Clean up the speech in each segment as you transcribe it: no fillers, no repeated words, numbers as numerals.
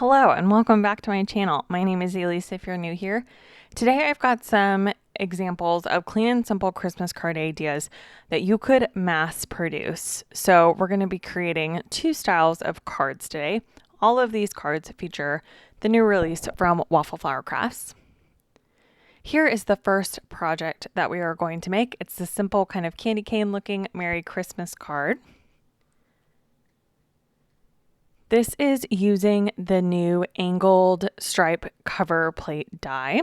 Hello and welcome back to my channel. My name is Elise if you're new here. Today I've got some examples of clean and simple Christmas card ideas that you could mass produce. So we're going to be creating two styles of cards today. All of these cards feature the new release from Waffle Flower Crafts. Here is the first project that we are going to make. It's the simple kind of candy cane looking Merry Christmas card. This is using the new angled stripe cover plate die.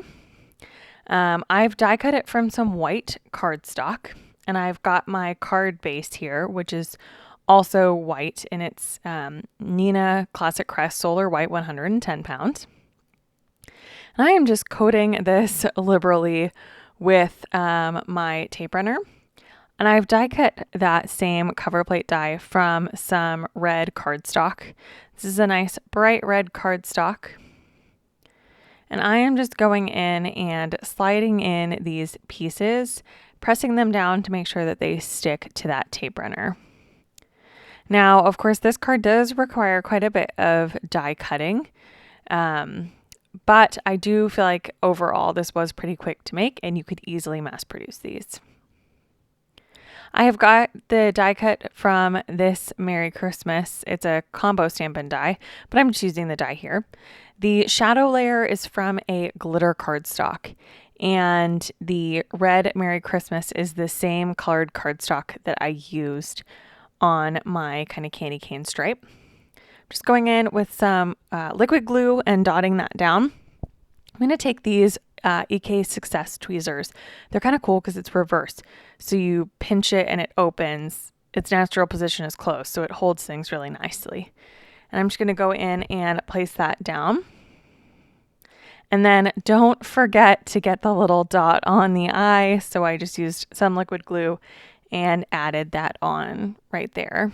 I've die cut it from some white cardstock, and I've got my card base here, which is also white, and it's Gina Classic Crest Solar White 110 pounds. And I am just coating this liberally with my tape runner. And I've die cut that same cover plate die from some red cardstock. This is a nice bright red cardstock. And I am just going in and sliding in these pieces, pressing them down to make sure that they stick to that tape runner. Now, of course, this card does require quite a bit of die cutting. But I do feel like overall this was pretty quick to make and you could easily mass produce these. I have got the die cut from this Merry Christmas. It's a combo Stampin' die, but I'm just using the die here. The shadow layer is from a glitter cardstock, and the red Merry Christmas is the same colored cardstock that I used on my kind of candy cane stripe. Just going in with some liquid glue and dotting that down. I'm going to take these EK Success tweezers. They're kind of cool because it's reversed. So you pinch it and it opens. Its natural position is closed, so it holds things really nicely. And I'm just going to go in and place that down. And then don't forget to get the little dot on the eye. So I just used some liquid glue and added that on right there.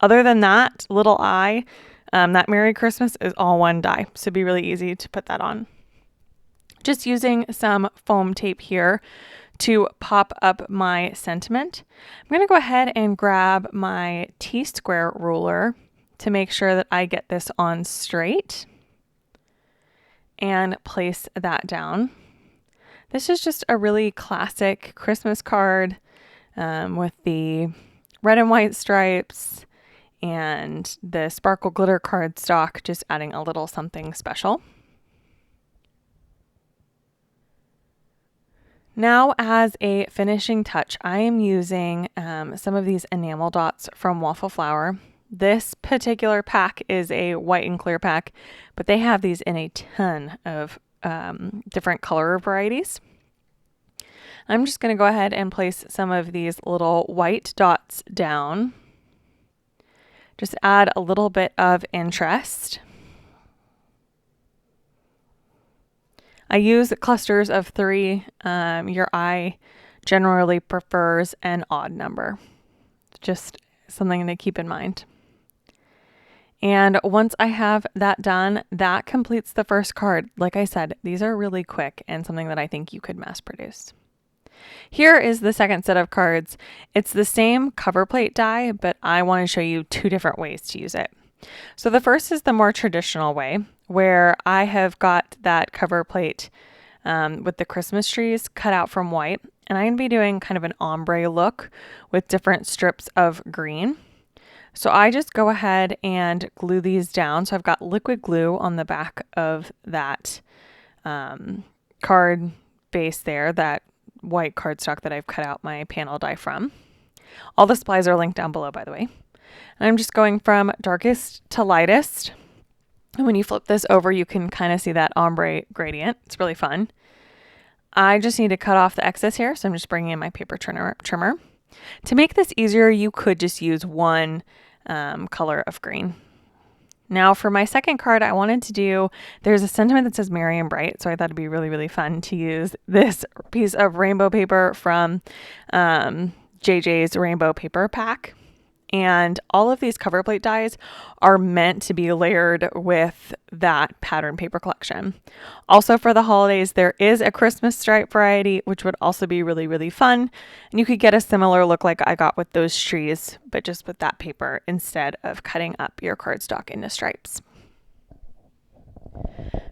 Other than that little eye, that Merry Christmas is all one die. So it'd be really easy to put that on. Just using some foam tape here to pop up my sentiment. I'm going to go ahead and grab my T-square ruler to make sure that I get this on straight and place that down. This is just a really classic Christmas card with the red and white stripes and the sparkle glitter cardstock, just adding a little something special. Now, as a finishing touch, I am using some of these enamel dots from Waffle Flower. This particular pack is a white and clear pack, but they have these in a ton of different color varieties. I'm just going to go ahead and place some of these little white dots down. Just add a little bit of interest. I use clusters of 3. Your eye generally prefers an odd number. Just something to keep in mind. And once I have that done, that completes the first card. Like I said, these are really quick and something that I think you could mass produce. Here is the second set of cards. It's the same cover plate die, but I want to show you 2 different ways to use it. So the first is the more traditional way, where I have got that cover plate with the Christmas trees cut out from white, and I'm going to be doing kind of an ombre look with different strips of green. So I just go ahead and glue these down. So I've got liquid glue on the back of that card base there, that white cardstock that I've cut out my panel die from. All the supplies are linked down below, by the way. And I'm just going from darkest to lightest. And when you flip this over, you can kind of see that ombre gradient. It's really fun. I just need to cut off the excess here, so I'm just bringing in my paper trimmer. To make this easier, you could just use one color of green. Now for my second card, I wanted to do, there's a sentiment that says merry and bright, so I thought it'd be really, really fun to use this piece of rainbow paper from JJ's Rainbow Paper Pack. And all of these cover plate dies are meant to be layered with that pattern paper collection. Also for the holidays, there is a Christmas stripe variety, which would also be really, really fun. And you could get a similar look like I got with those trees, but just with that paper instead of cutting up your cardstock into stripes.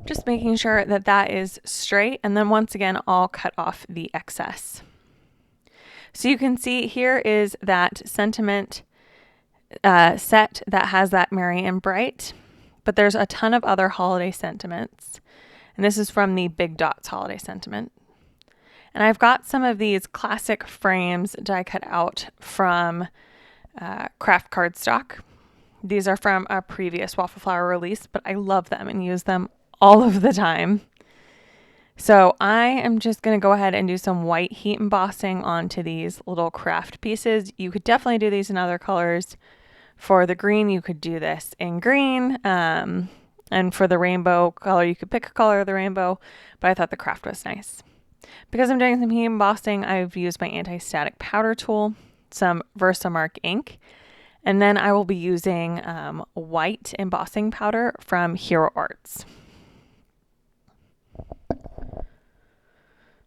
Just making sure that that is straight, and then once again, I'll cut off the excess. So you can see here is that sentiment set that has that Merry and Bright, but there's a ton of other holiday sentiments. And this is from the Big Dots holiday sentiment. And I've got some of these classic frames die cut out from craft cardstock. These are from a previous Waffle Flower release, but I love them and use them all of the time. So I am just going to go ahead and do some white heat embossing onto these little craft pieces. You could definitely do these in other colors. For the green, you could do this in green. And for the rainbow color, you could pick a color of the rainbow, but I thought the craft was nice. Because I'm doing some heat embossing, I've used my anti-static powder tool, some Versamark ink, and then I will be using white embossing powder from Hero Arts.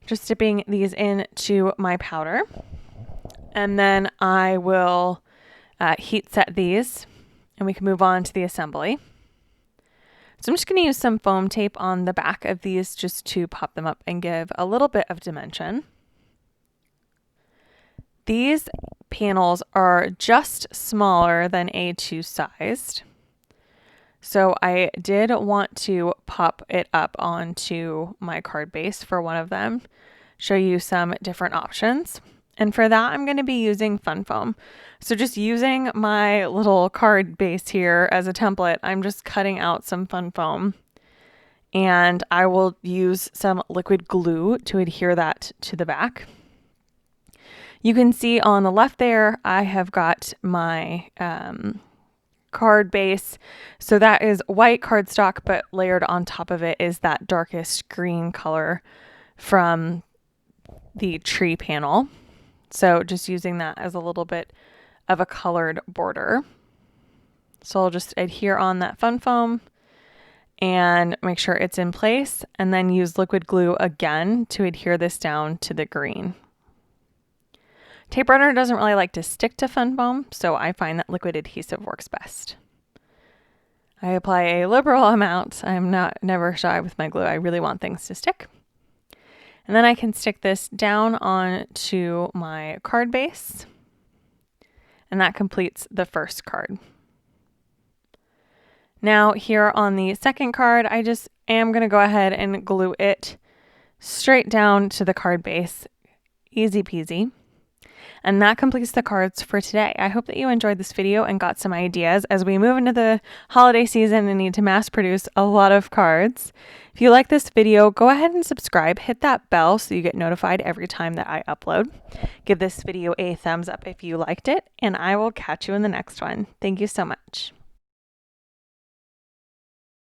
Just dipping these into my powder, and then I will heat set these, and we can move on to the assembly. So I'm just going to use some foam tape on the back of these just to pop them up and give a little bit of dimension. These panels are just smaller than A2 sized. So I did want to pop it up onto my card base for one of them, show you some different options. And for that, I'm going to be using fun foam. So just using my little card base here as a template, I'm just cutting out some fun foam. And I will use some liquid glue to adhere that to the back. You can see on the left there, I have got my card base. So that is white cardstock, but layered on top of it is that darkest green color from the tree panel. So just using that as a little bit of a colored border. So I'll just adhere on that fun foam and make sure it's in place, and then use liquid glue again to adhere this down to the green. Tape runner doesn't really like to stick to fun foam, so I find that liquid adhesive works best. I apply a liberal amount. I'm never shy with my glue. I really want things to stick. And then I can stick this down onto my card base, and that completes the first card. Now here on the second card, I just am going to go ahead and glue it straight down to the card base. Easy peasy. And that completes the cards for today. I hope that you enjoyed this video and got some ideas as we move into the holiday season and need to mass produce a lot of cards. If you like this video, go ahead and subscribe. Hit that bell so you get notified every time that I upload. Give this video a thumbs up if you liked it, and I will catch you in the next one. Thank you so much.